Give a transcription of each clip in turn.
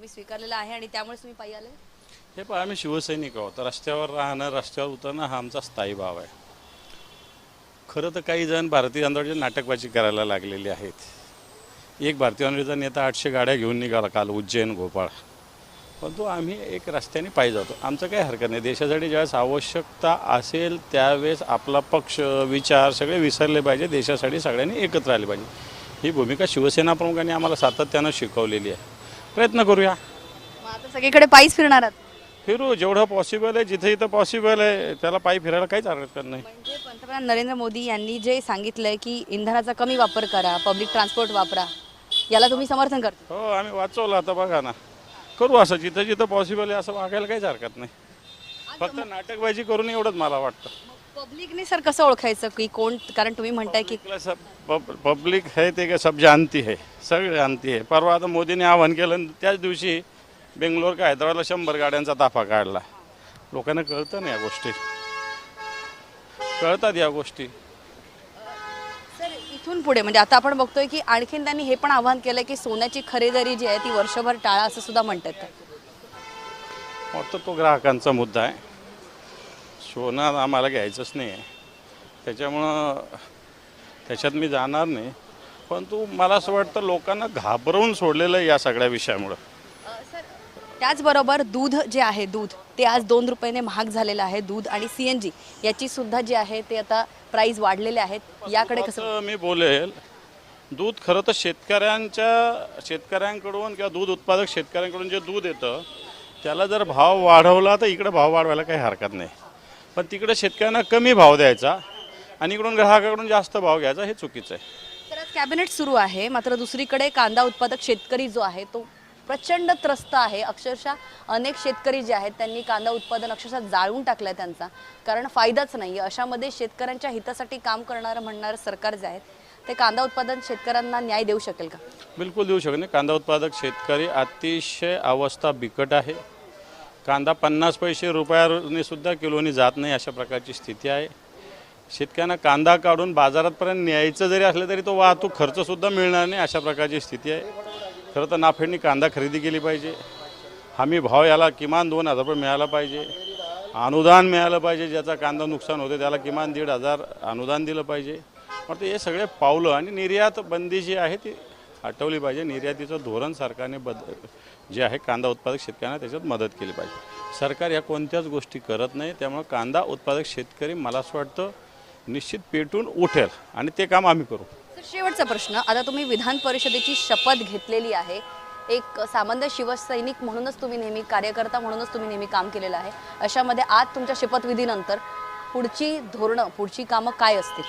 तुम्ही स्वीकारलेला आहे आणि त्यामुळे तुम्ही पायी आले? हे पहा, आम्ही शिवसैनिक आहोत. रस्त्यावर राहणं, रस्त्यावर उतरणं हा आमचा स्थायी भाव आहे. खरं तर काही जण भारतीय जनता नाटकबाजी करायला लागलेली आहेत. एक भारतीय जनता नेता 800 गाड्या घेऊन निघाला काल उज्जैन भोपाळ, परंतु आम्ही एक रस्त्याने पायी जातो. आमचं काही हरकत नाही. देशासाठी ज्यावेळेस आवश्यकता असेल त्यावेळेस आपला पक्ष विचार सगळे विसरले पाहिजे. देशासाठी सगळ्यांनी एकत्र आले पाहिजे. ही भूमिका शिवसेना प्रमुखांनी आम्हाला सातत्यानं शिकवलेली आहे. प्रयत्न करूया. मग आता सगळीकडे पायीच फिरणार आहात? फिरू जेवढं पॉसिबल आहे. जिथे जिथं पॉसिबल आहे त्याला पायी फिरायला काहीच हरकत नाही. म्हणजे पंतप्रधान नरेंद्र मोदी यांनी जे सांगितलंय की इंधनाचा कमी वापर करा, पब्लिक ट्रान्सपोर्ट वापरा, याला तुम्ही समर्थन करता? हो, आम्ही वाचवलं. आता बघा ना, करू असं जिथं जिथं पॉसिबल आहे असं वागायला काहीच हरकत नाही. फक्त नाटकबाजी करून एवढंच मला वाटतं. पब्लिकने सर कसं ओळखायचं की कोण, कारण तुम्ही म्हणताय की पब्लिक है ते का सब जानती है, सगळे जानती है. परवा आता मोदीने आवाहन केलं, त्याच दिवशी बेंगलोर का हैदराबादला 100 गाड्यांचा ताफा काढला. लोकांना कळतं ना या गोष्टी, कळतात या गोष्टी. सर इथून पुढे म्हणजे आता आपण बघतोय की आणखीन त्यांनी हे पण आवाहन केलं की सोन्याची खरेदी जी आहे ती वर्षभर टाळा असं सुद्धा म्हणतात. वाटतं तो ग्राहकांचा मुद्दा आहे. सोनं आम्हाला घ्यायचंच नाही आहे, त्याच्यामुळं त्याच्यात मी जाणार नाही. परंतु मला असं वाटतं लोकांना घाबरवून सोडलेलं आहे या सगळ्या विषयामुळं. सर त्याचबरोबर दूध जे आहे, दूध ते आज 2 रुपयाने महाग झालेलं आहे. दूध आणि CNG याची सुद्धा जी आहे ते आता प्राइस वाढलेले आहेत. याकडे कसं मी बोलेल, दूध खरं तर शेतकऱ्यांकडून किंवा दूध उत्पादक शेतकऱ्यांकडून जे दूध येतं त्याला जर भाव वाढवला तर इकडे भाव वाढवायला काही हरकत नाही. पण तिकडे शेतकऱ्यांना कमी भाव द्यायचा आणि इकडून ग्राहकाकडून जास्त भाव घ्यायचा, हे चुकीचं आहे. तर आज कॅबिनेट सुरू आहे, मात्र दुसरीकडे कांदा उत्पादक शेतकरी जो आहे तो प्रचंड त्रस्त आहे. अक्षरशः अनेक शेतकरी जे आहेत त्यांनी कांदा उत्पादन अक्षरशः जाळून टाकलंय त्यांचा, कारण फायदाच नाही. अशामध्ये शेतकऱ्यांच्या हितासाठी काम करणारं म्हणणारं सरकार जे आहे ते कांदा उत्पादन शेतकऱ्यांना न्याय देऊ शकेल का? बिलकुल देऊ शकत नाही. कांदा उत्पादक शेतकरी अतिशय अवस्था बिकट आहे. कांदा 50 पैसे रुपयाने सुद्धा किलोनी जात नाही, अशा प्रकारची स्थिती आहे. शेतकऱ्यांना कांदा काढून बाजारापर्यंत न्यायचं जरी असलं तरी तो वाहतूक खर्चसुद्धा मिळणार नाही, अशा प्रकारची स्थिती आहे. खरं तर नाफेडनी कांदा खरेदी केली पाहिजे. हमी भाव याला किमान 2000 रुपये मिळाला पाहिजे. अनुदान मिळालं पाहिजे. ज्याचा कांदा नुकसान होते त्याला किमान 1500 अनुदान दिलं पाहिजे. मग हे सगळे पावलं आणि निर्यात बंदी जी आहे ती हटवली पाहिजे. निर्यातीचं धोरण सरकारने जे आहे कांदा उत्पादक शेतकऱ्यांना त्याच्यात मदत केली पाहिजे. सरकार या कोणत्याच गोष्टी करत नाही. त्यामुळे कांदा उत्पादक शेतकरी मला असं वाटतं निश्चित पेटून उठेल आणि ते काम आम्ही करू. शेवटचा प्रश्न, आता तुम्ही विधान परिषदेची शपथ घेतलेली आहे. एक सामान्य शिवसैनिक म्हणूनच तुम्ही नेहमी, कार्यकर्ता म्हणूनच तुम्ही नेहमी काम केलेलं आहे. अशामध्ये आज तुमच्या शपथविधीनंतर पुढची धोरणं, पुढची कामं काय असतील?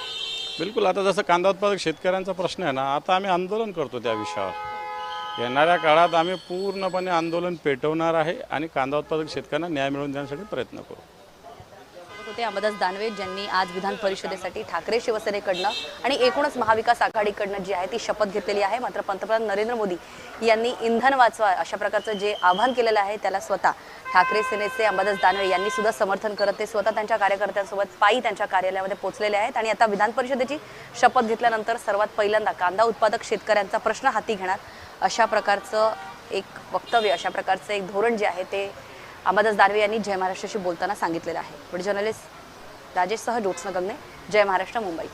बिलकुल. आता जसं कांदा उत्पादक शेतकऱ्यांचा प्रश्न आहे ना, आता आम्ही आंदोलन करतो त्या विषयावर. येणाऱ्या काळात आम्ही पूर्णपणे आंदोलन पेटवणार आहे आणि कांदा उत्पादक शेतकऱ्यांना न्याय मिळवून देण्यासाठी प्रयत्न करू. होते अंबादास दानवे, ज्यांनी आज विधान परिषदेसाठी ठाकरे शिवसेनेकडनं आणि एकूणच महाविकास आघाडीकडनं जी आहे ती शपथ घेतलेली आहे. मात्र पंतप्रधान नरेंद्र मोदी यांनी इंधन वाचवा अशा प्रकारचं जे आवाहन केलेलं आहे त्याला स्वतः ठाकरे सेनेचे अंबादास दानवे यांनी सुद्धा समर्थन करत ते स्वतः त्यांच्या कार्यकर्त्यांसोबत पायी त्यांच्या कार्यालयामध्ये पोहोचलेले आहेत. आणि आता विधान परिषदेची शपथ घेतल्यानंतर सर्वात पहिल्यांदा कांदा उत्पादक शेतकऱ्यांचा प्रश्न हाती घेणार अशा प्रकारचं एक वक्तव्य, अशा प्रकारचं एक धोरण जे आहे ते अंबादास दानवे यांनी जय महाराष्ट्राशी बोलताना सांगितलेलं आहे. व्हिडिओ जर्नलिस्ट राजेशसह ज्योत्स्ना गंगणे, जय महाराष्ट्र, मुंबई.